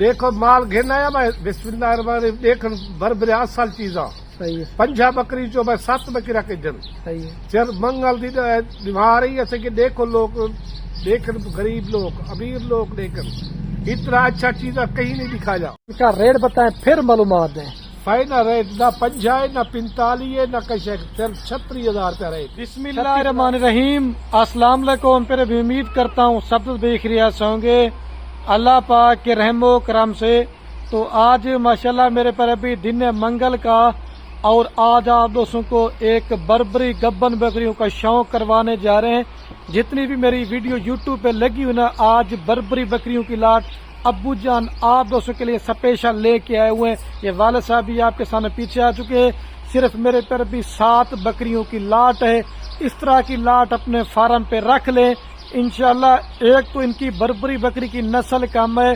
دیکھو مال گھرنا ہے میں بسم اللہ الرحمن الرحیم دیکھ بربر اصل چیزاں صحیح ہے، پنجا بکری جو میں 7 بکری رکھ جن صحیح ہے، چل منگل دی بیمار ہی ایسے کہ دیکھو لوگ دیکھن غریب لوگ امیر لوگ دیکھن اتنا اچھا چیزاں کہیں نہیں دکھا جا ان کا ریٹ بتائیں پھر معلومات دیں۔ فائنل ریٹ نہ 50 ہے نہ 45 ہے نہ کچھ ہے صرف 36,000 روپیہ ریٹ بسم اللہ الرحمن الرحیم، السلام علیکم۔ پھر بھی امید کرتا ہوں سب دیکھ ریاست ہوں گے اللہ پاک کے رحم و کرم سے۔ تو آج ماشاءاللہ میرے پر ابھی دن ہے منگل کا، اور آج آپ دوستوں کو ایک بربری گبن بکریوں کا شوق کروانے جا رہے ہیں۔ جتنی بھی میری ویڈیو یوٹیوب پہ لگی ہوئی نا، آج بربری بکریوں کی لاٹ ابو جان آپ دوستوں کے لیے اسپیشل لے کے آئے ہوئے ہیں۔ یہ والد صاحب بھی آپ کے سامنے پیچھے آ چکے ہیں۔ صرف میرے پر بھی 7 بکریوں کی لاٹ ہے۔ اس طرح کی لاٹ اپنے فارم پہ رکھ لیں انشاءاللہ۔ ایک تو ان کی بربری بکری کی نسل کم ہے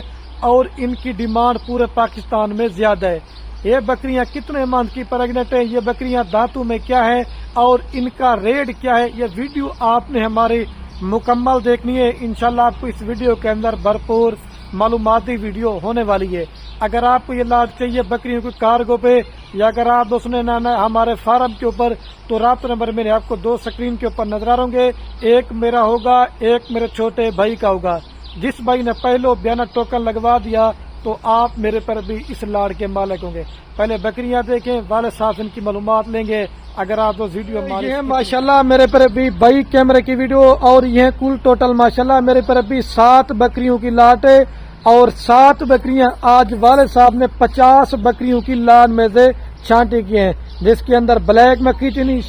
اور ان کی ڈیمانڈ پورے پاکستان میں زیادہ ہے۔ یہ بکریاں کتنے منتھ کی پریگنٹ ہیں، یہ بکریاں دانتوں میں کیا ہے اور ان کا ریٹ کیا ہے، یہ ویڈیو آپ نے ہماری مکمل دیکھنی ہے۔ انشاءاللہ آپ کو اس ویڈیو کے اندر بھرپور معلوماتی ویڈیو ہونے والی ہے۔ اگر آپ کو یہ لاٹ چاہیے بکریوں کی کارگو پہ، یا اگر آپ دوستوں نے نہ ہمارے فارم کے اوپر، تو رابطہ نمبر میرے آپ کو 2 سکرین کے اوپر نظر آ رہے ہوں گے۔ ایک میرا ہوگا، ایک میرے چھوٹے بھائی کا ہوگا۔ جس بھائی نے پہلو بیانہ ٹوکن لگوا دیا تو آپ میرے پر بھی اس لاڑ کے مالک ہوں گے۔ پہلے بکریاں دیکھیں، والد صاحب ان کی معلومات لیں گے۔ اگر آپ دوست ویڈیو یہ ماشاءاللہ میرے پر بھی 22 کیمرے کی ویڈیو، اور یہ کل ٹوٹل ماشاءاللہ میرے پر بھی 7 بکریوں کی لاٹ ہے، اور 7 بکریاں آج والد صاحب نے 50 بکریوں کی لاٹ میں سے چھانٹی کی ہیں، جس کے اندر بلیک مکھی چنی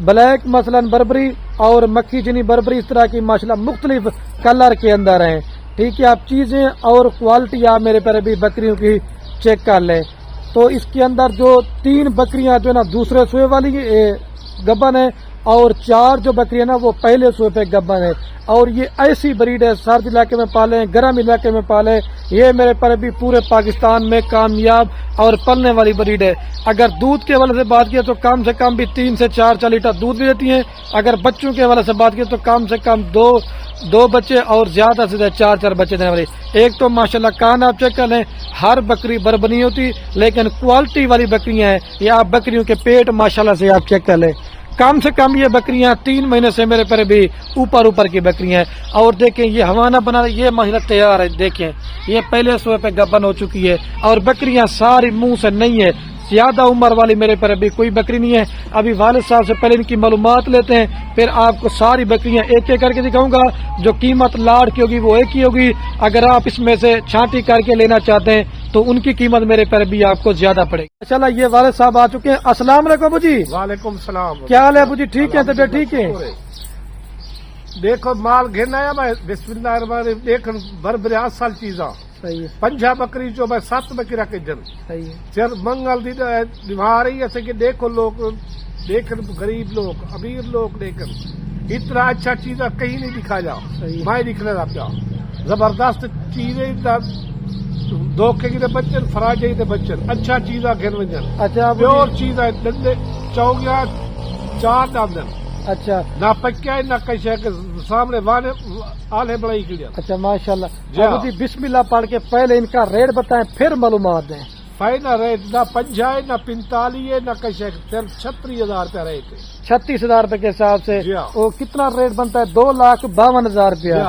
بلیک مثلا بربری اور مکھی چنی بربری، اس طرح کی ماشاءاللہ مختلف کلر کے اندر ہیں۔ ٹھیک ہے، آپ چیزیں اور کوالٹی آپ میرے پر بھی بکریوں کی چیک کر لیں۔ تو اس کے اندر جو 3 بکریاں جو ہے نا دوسرے سوئے والی گبن ہے، اور 4 جو بکریاں نا وہ پہلے سوئے پہ گبن ہے۔ اور یہ ایسی بریڈ ہے سرد علاقے میں پالیں، گرم علاقے میں پالیں، یہ میرے پر بھی پورے پاکستان میں کامیاب اور پلنے والی بریڈ ہے۔ اگر دودھ کے حوالے سے بات کیا تو کم سے کم بھی 3 سے 4 لیٹر دودھ بھی دیتی ہیں۔ اگر بچوں کے حوالے سے بات کیا تو کم سے کم دو بچے اور زیادہ سے زیادہ 4 بچے دینے والی۔ ایک تو ماشاءاللہ کان آپ چیک کر لیں، ہر بکری بربر نہیں ہوتی، لیکن کوالٹی والی بکریاں ہیں۔ یہ آپ بکریوں کے پیٹ ماشاءاللہ سے آپ چیک کر لیں، کم سے کم یہ بکریاں 3 مہینے سے میرے پر بھی اوپر کی بکریاں ہیں۔ اور دیکھیں یہ ہوانہ بنا، یہ ماشاءاللہ تیار ہے، دیکھیں یہ پہلے سوئے پہ گبن ہو چکی ہے، اور بکریاں ساری منہ سے نہیں ہے۔ زیادہ عمر والی میرے پر ابھی کوئی بکری نہیں ہے۔ ابھی والد صاحب سے پہلے ان کی معلومات لیتے ہیں، پھر آپ کو ساری بکریاں ایک ایک کر کے دکھاؤں گا۔ جو قیمت لاٹ کی ہوگی وہ ایک ہی ہوگی۔ اگر آپ اس میں سے چھانٹی کر کے لینا چاہتے ہیں تو ان کی قیمت میرے پر بھی آپ کو زیادہ پڑے گی۔ ماشاءاللہ یہ والد صاحب آ چکے ہیں۔ السلام علیکم ابو جی۔ وعلیکم السلام۔ کیا حال ہے ابو جی؟ ٹھیک ہے، طبیعت ٹھیک ہے؟ دیکھو مال گھرنا ہے میں بسم اللہ الرحمن الرحیم دیکھ بربر اصل چیزاں صحیح ہے، پنجا بکری جو میں 7 بکری رکھ جن صحیح ہے، چل منگل دی بیمار ہی ایسے کہ دیکھو لوگ دیکھن غریب لوگ امیر لوگ دیکھن اتنا اچھا چیزاں کہیں نہیں دکھا جا صحیح ہے۔ میں دکھنے لگا پیا زبردست چیزیں 2 کے بچن فراجے کے بچن اچھا چیزاں گھر میں جن اچھا ابو پیور جی، چیزیں دندے چوگیاں 4 دن اچھا نہ پکیا نہ کچھ ہے کہ سامنے وانے آلے بڑائی کڑیا۔ اچھا ماشاءاللہ۔ جی ابو جی بسم اللہ پڑھ کے پہلے ان کا ریٹ بتائیں پھر معلومات دیں۔ فائنل ریٹ نہ 50 ہے نہ 45 ہے نہ کچھ ہے صرف 36,000 روپیہ ریٹ ہے۔ 36,000 روپے کے حساب سے جی ہاں۔ وہ کتنا ریٹ بنتا ہے؟ 2,52,000 روپیہ۔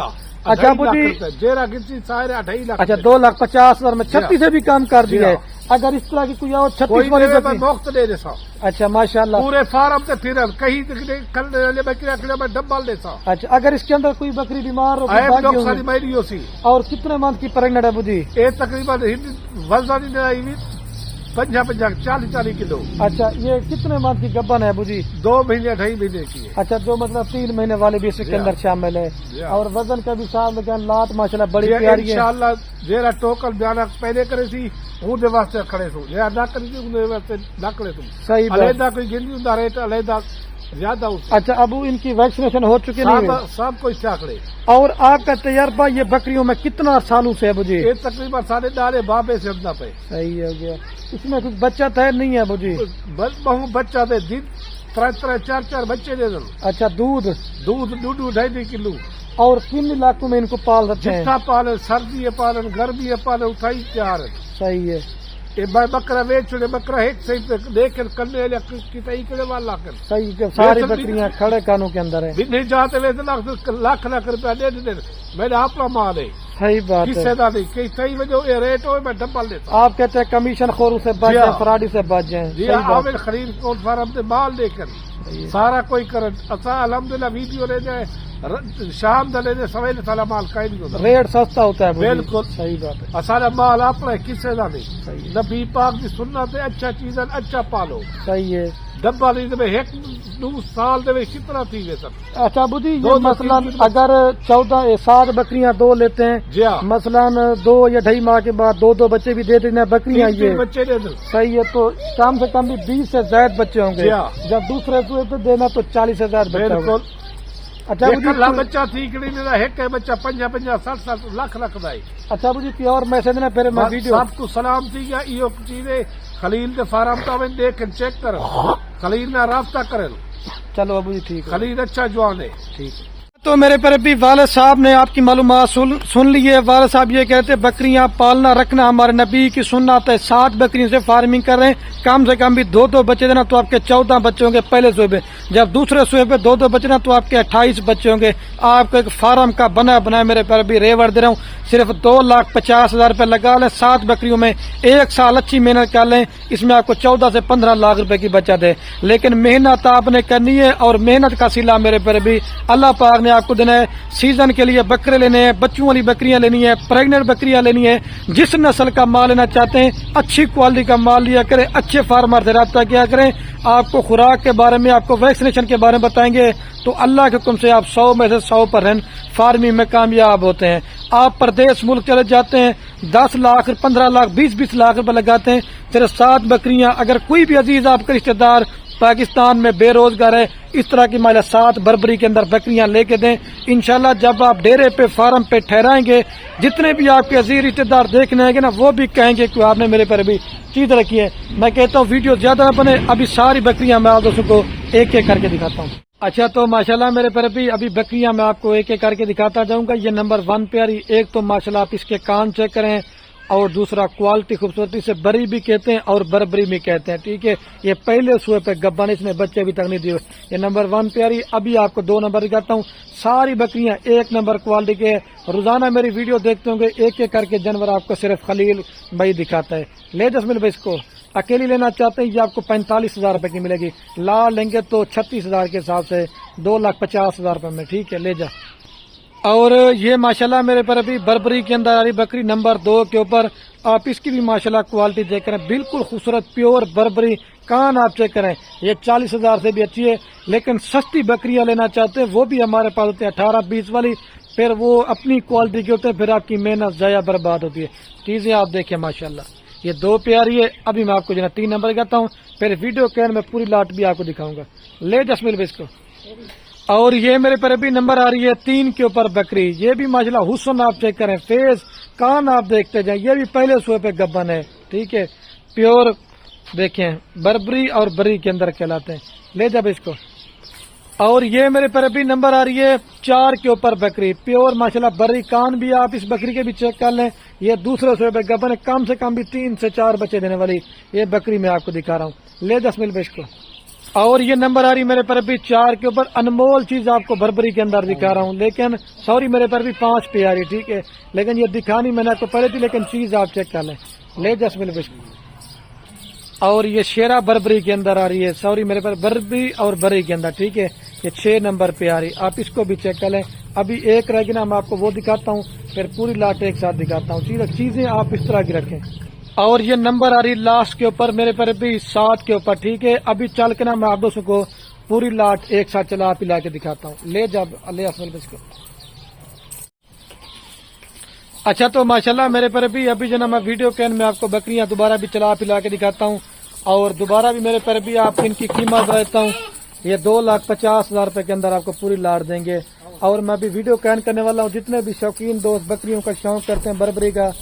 اچھا ابو جی، جیرا گنتی سارے 2.5 لاکھ۔ اچھا 2,50,000 میں 36 سے بھی کام کر دیا ہے۔ اگر اس طرح کی کوئی اور 36 والی میں بکری، مفت دے دیسا اچھا ماشاءاللہ۔ پورے فارم سے پھر کہیں کل بکری رکھ میں ڈبل دیسا اچھا اگر اس کے اندر کوئی بکری بیمار ہو ایپ باقی لوگ ہوں ساری گی۔ میری ہو سی اور کتنے منتھ کی پریگنٹ ہے ابو جی؟ یہ تقریباً وزن 50-40 کلو۔ اچھا یہ کتنے منتھ کی گبن ہے ابو جی؟ 2 مہینے 2.5 مہینے کی ہے۔ اچھا جو مطلب 3 مہینے والے بھی اس کے اندر شامل ہے، اور وزن کا بھی صاحب لیکن لات ماشاءاللہ بڑی پیاری ہے۔ انشاءاللہ جیرا ٹوکل بیانہ پہلے کرے سی اون دے واسطے کھڑے سو، جیرا نہ کری سی اون دے واسطے نہ کھڑے سو۔ صحیح بات۔ علیحدہ کوئی گندی ہوں ریٹ علیحدہ زیادہ ہو اچھا ابو ان کی ویکسینیشن ہو چکی نہیں ہے؟ سب کچھ چاکڑے۔ اور آپ کا تجربہ یہ بکریوں میں کتنا سالوں سے ہے ابو جی؟ یہ تقریباً 4.5 بابے سے ابدا پہ صحیح ہو گیا۔ اس میں کچھ بچت ہے نہیں ہے ابو جی؟ بہو بچہ دے دن चार चार बच्चे दे दो। अच्छा दूध दूध 2.5 किलो। और किन इलाकों में इनको पाल रखते हैं? जितना पालन, सर्दी है पालन, गर्मी है पालन, उठाई तैयार है। सही है। ये बकरा बेच छोड़े, बकरा एक सही पे देख करने की तई करे वाला कर। सही है, सारी बकरियां खड़े कानों के अंदर है। नहीं जाते वैसे लाख लाख रुपया दे दे, मेरा अपना माल है। सही बात किससे है। नहीं कि सही में जो ये रेट हो मैं डब्बल देता। आप कहते हैं कमीशन खोरों से बच जाए, फराडी से बच जाए। जी आमिर खरीद को फार्म से माल देकर सारा कोई कर असा अल्हम्दुलिल्लाह वीडियो ले जाए, शाम दले दे सवेरे साला माल कहीं नहीं होता, रेट सस्ता होता है। बिल्कुल सही बात है। सारा माल अपना है, किससे का नहीं। सही नबी पाक की सुन्नत है, अच्छा चीज अच्छा पालो। सही है। डब्बा नहीं दे एक 2 साल दे कितना थी वे सब। अच्छा अबू जी, ये दो मसलन 3 अगर 7 बकरियां 2 लेते हैं, जी हाँ, मसलन 2 या 2.5 माह के बाद 2 बच्चे भी दे देना बकरियां, 3 ये बच्चे दे दो। सही है। तो कम से कम भी 20 से ज्यादा बच्चे होंगे। जी हाँ। जब दूसरे सूए पे देना तो 40 से ज्यादा बच्चे होंगे। बिल्कुल। अच्छा अबू जी, अल्लाह बच्चा ठीक नहीं देता, एक बच्चा 50 60 लाख लाख दाई। अच्छा अबू जी, प्योर मैसेज ने फिर मैं वीडियो सबको सलाम थी या इो चीजें खलील के फार्म तो हमें देख चेक कर, खलील ना रास्ता करे। चलो अबू जी ठीक है। खलील अच्छा जवान है। ठीक है। तो मेरे पर भी वाले साहब ने आपकी मालूमात सुन ली है। वाले साहब ये कहते हैं बकरियां पालना रखना हमारे नबी की सुन्नत है। 7 बकरियों से फार्मिंग कर रहे हैं, कम से कम भी 2 बच्चे देना तो आपके 14 बच्चे होंगे पहले सूबे पे। जब दूसरे सूबे पे 2 बच्चे ना तो आपके 28 बच्चे होंगे। आपको एक फार्म का बना मेरे पर भी रेवर दे रहा हूँ, सिर्फ 2,50,000 रुपए लगा लें। 7 बकरियों में 1 साल अच्छी मेहनत कर लें, इसमें आपको 14 से 15 लाख रुपए की बचत है। लेकिन मेहनत आपने करनी है और मेहनत का सिला मेरे पर भी अल्लाह पाक ने आपको देना है। सीजन के लिए बकरे लेने हैं, बच्चों वाली बकरियां लेनी है, प्रेग्नेंट बकरियां लेनी है। जिस नस्ल का माल लेना चाहते हैं अच्छी क्वालिटी का माल लिया करें, अच्छे फार्मर से रब्ता किया करें। आपको खुराक के बारे में, आपको वैक्सीनेशन के बारे में बताएंगे तो अल्लाह के हुक्म से आप 100 में से 100% फार्मिंग में कामयाब होते हैं। आप प्रदेश मुल्क चले जाते हैं, 10 लाख 15 लाख 20 लाख रुपए लगाते हैं, सिर्फ 7 बकरियां। अगर कोई भी अजीज आपके रिश्तेदार पाकिस्तान में बेरोजगार है, इस तरह की माला 7 बरबरी के अंदर बकरियां लेके दें। इंशाल्लाह जब आप डेरे पे फार्म पे ठहराएंगे, जितने भी आपके अजीज रिश्तेदार देखने आएंगे ना, वो भी कहेंगे कि आपने मेरे पर भी चीज रखी है। मैं कहता हूँ वीडियो ज्यादा न बने, अभी सारी बकरियां मैं आप दोस्तों को एक एक करके दिखाता हूँ। अच्छा तो माशाल्लाह मेरे पर भी अभी बकरियां मैं आपको एक एक करके दिखाता जाऊंगा। ये नंबर 1 प्यारी, एक तो माशाल्लाह आप इसके कान चेक करें, और दूसरा क्वालिटी खूबसूरती से बरी भी कहते हैं और बरबरी भी कहते हैं। ठीक है, ये पहले सूए पे गब्बन, इसमें बच्चे अभी तक नहीं दिए। ये नंबर 1 प्यारी। अभी आपको 2 नंबर दिखाता हूँ। सारी बकरियां 1 नंबर क्वालिटी के। रोजाना मेरी वीडियो देखते होंगे, एक एक करके जानवर आपको सिर्फ खलील भाई दिखाता है। ले जसमिल भाई, इसको अकेली लेना चाहते हैं, ये आपको 45,000 रुपए की मिलेगी। ला लेंगे तो 36,000 के हिसाब से 2,50,000 रुपए में। ठीक है, ले जा। और ये माशाल्लाह मेरे पर अभी बरबरी के अंदर आ रही बकरी नंबर 2 के ऊपर। आप इसकी भी माशाल्लाह क्वालिटी देख करें, बिल्कुल खूबसूरत प्योर बरबरी। कान आप चेक करें, ये 40,000 से भी अच्छी है। लेकिन सस्ती बकरियां लेना चाहते हैं वो भी हमारे पास होती है 18-20 वाली, फिर वो अपनी क्वालिटी के होते हैं, फिर आपकी मेहनत जाया बर्बाद होती है। चीजें आप देखें माशाल्लाह, ये 2 प्यारी है। अभी मैं आपको जो है 3 नंबर कहता हूँ, फिर वीडियो के में पूरी लाट भी आपको दिखाऊंगा। ले जसमिल भाई इसको। और ये मेरे पर अभी नंबर आ रही है 3 के ऊपर बकरी। ये भी माशाल्लाह हुस्न आप चेक करें, फेस कान आप देखते जाएं, ये भी पहले सूए पे गब्बन है। ठीक है, प्योर देखें, बरबरी और बरी के अंदर कहलाते हैं। ले जब इसको। और ये मेरे पर अभी नंबर आ रही है 4 के ऊपर बकरी, प्योर माशाल्लाह बरी। कान भी आप इस बकरी के भी चेक कर लें, ये दूसरे सूए पे गब्बन है, कम से कम भी 3 से 4 बच्चे देने वाली ये बकरी मैं आपको दिखा रहा हूँ। ले जसमिल भाई इसको। और ये नंबर आ रही मेरे पर भी 4 के ऊपर। अनमोल चीज आपको बरबरी के अंदर दिखा रहा हूँ, लेकिन सॉरी मेरे पर भी 5 पे आ रही। ठीक है, लेकिन ये दिखानी मैंने आपको पहले थी, लेकिन चीज आप चेक कर लें। ले जसमिल भाई। और ये शेरा बरबरी के अंदर आ रही है, सॉरी मेरे पर बरबरी और बरी के अंदर। ठीक है, ये 6 नंबर पे आ रही, आप इसको भी चेक कर लें। अभी एक रहेगी ना, मैं आपको वो दिखाता हूँ, फिर पूरी लाट एक साथ दिखाता हूँ। चीजें आप इस तरह की रखें। और ये नंबर आ रही लास्ट के ऊपर मेरे पर भी 7 के ऊपर। ठीक है, अभी चल के ना मैं आप दोस्तों को पूरी लाट एक साथ चला पिला के दिखाता हूँ। ले जब ले असमल को। अच्छा तो माशाल्लाह मेरे पर भी अभी जो ना मैं वीडियो कैन में आपको बकरियां दोबारा भी चला पिला के दिखाता हूँ, और दोबारा भी मेरे पर भी आप इनकी कीमत रहता हूँ। ये 2,50,000 रुपए के अंदर आपको पूरी लाट देंगे। और मैं भी वीडियो कैन करने वाला हूँ, जितने भी शौकीन दोस्त बकरियों का शौक करते हैं बरबरी का,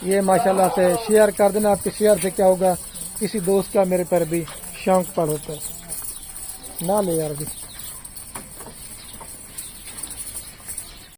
ये माशाल्लाह से शेयर कर देना। आपके शेयर से क्या होगा, किसी दोस्त का मेरे पर भी शौक पड़ होता है। نہ لے یار ابھی